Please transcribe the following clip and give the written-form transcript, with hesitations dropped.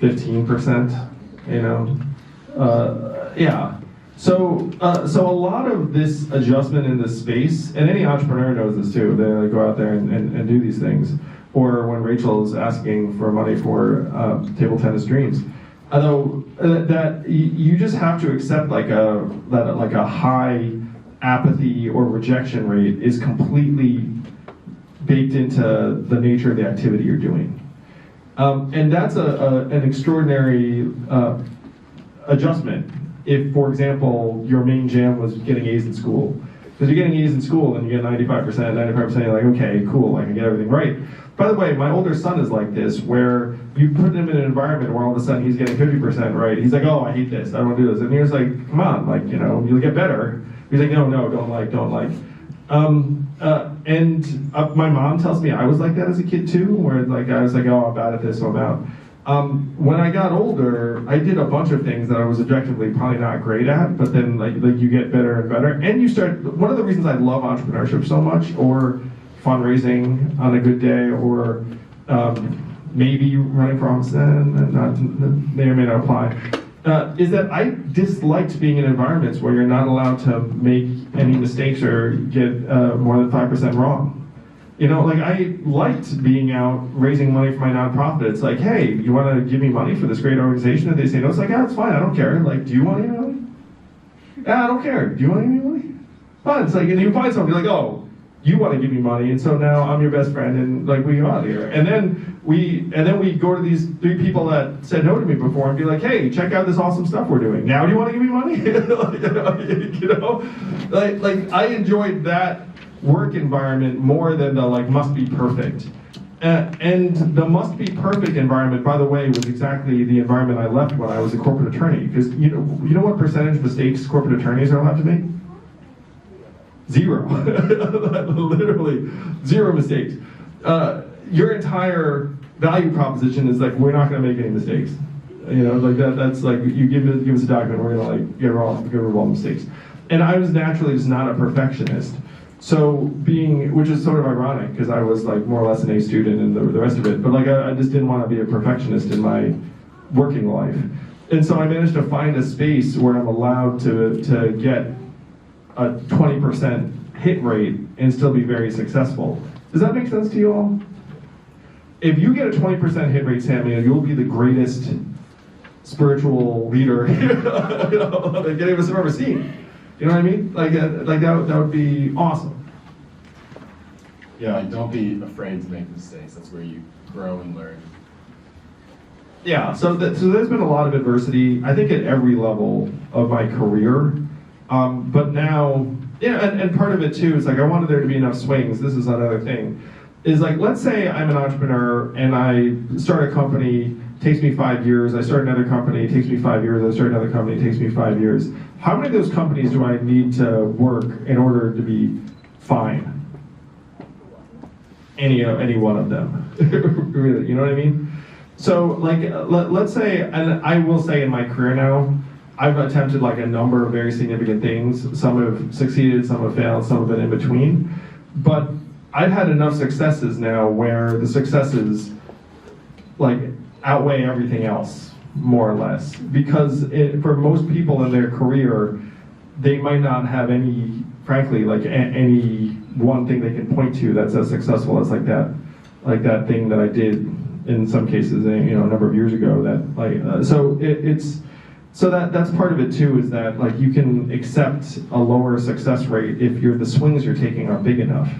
15%, you know? Yeah. So a lot of this adjustment in this space, and any entrepreneur knows this too, they like go out there and do these things. Or when Rachel is asking for money for table tennis dreams. Although that you just have to accept like a high apathy or rejection rate is completely baked into the nature of the activity you're doing. And that's an extraordinary adjustment. If, for example, your main jam was getting A's in school. Because you're getting A's in school and you get 95%, you're like, okay, cool, I can get everything right. By the way, my older son is like this, where you put him in an environment where all of a sudden he's getting 50% right. He's like, oh, I hate this, I don't want to do this. And you're just like, come on, like, you know, you'll get better. He's like, no, don't like. My mom tells me I was like that as a kid too, where like I was like, oh, I'm bad at this, so I'm out. When I got older, I did a bunch of things that I was objectively probably not great at, but then like you get better and better, and you start. One of the reasons I love entrepreneurship so much, or fundraising on a good day, or maybe running for office, and not may or may not apply, is that I disliked being in environments where you're not allowed to make any mistakes or get more than 5% wrong. You know, like I liked being out raising money for my nonprofit. It's like, hey, you want to give me money for this great organization? And they say no. It's like, yeah, it's fine. I don't care. Like, do you want to give me money? Yeah, I don't care. Do you want to give me money? Fine. It's like, and you find somebody like, oh, you want to give me money, and so now I'm your best friend, and like we go out here. And then we go to these 3 people that said no to me before and be like, hey, check out this awesome stuff we're doing. Now do you want to give me money? You know, like I enjoyed that work environment more than the like must be perfect. And the must be perfect environment, by the way, was exactly the environment I left when I was a corporate attorney. Because you know what percentage of mistakes corporate attorneys are allowed to make? 0. Literally 0 mistakes. Your entire value proposition is like, we're not going to make any mistakes. You know, like that's like, you give us a document, we're going to like get rid of all mistakes. And I was naturally just not a perfectionist. So which is sort of ironic, because I was like more or less an A student and the rest of it, but like I just didn't want to be a perfectionist in my working life. And so I managed to find a space where I'm allowed to get a 20% hit rate and still be very successful. Does that make sense to you all? If you get a 20% hit rate, Sammy, you'll be the greatest spiritual leader that any of us have ever seen. You know what I mean? Like that would be awesome. Yeah, like don't be afraid to make mistakes. That's where you grow and learn. Yeah, so there's been a lot of adversity, I think, at every level of my career. But now, yeah, and part of it too is like I wanted there to be enough swings. This is another thing. Is like, let's say I'm an entrepreneur and I start a company, takes me 5 years. I start another company, takes me 5 years. I start another company, takes me 5 years. How many of those companies do I need to work in order to be fine? Any one of them, really, you know what I mean? So like, let's say, and I will say in my career now, I've attempted like a number of very significant things. Some have succeeded, some have failed, some have been in between. But I've had enough successes now where the successes like outweigh everything else, more or less. Because for most people in their career, they might not have any, frankly, like any one thing they can point to that's as successful as like that thing that I did in some cases, a number of years ago. That like so that's part of it too, is that like you can accept a lower success rate if the swings you're taking are big enough.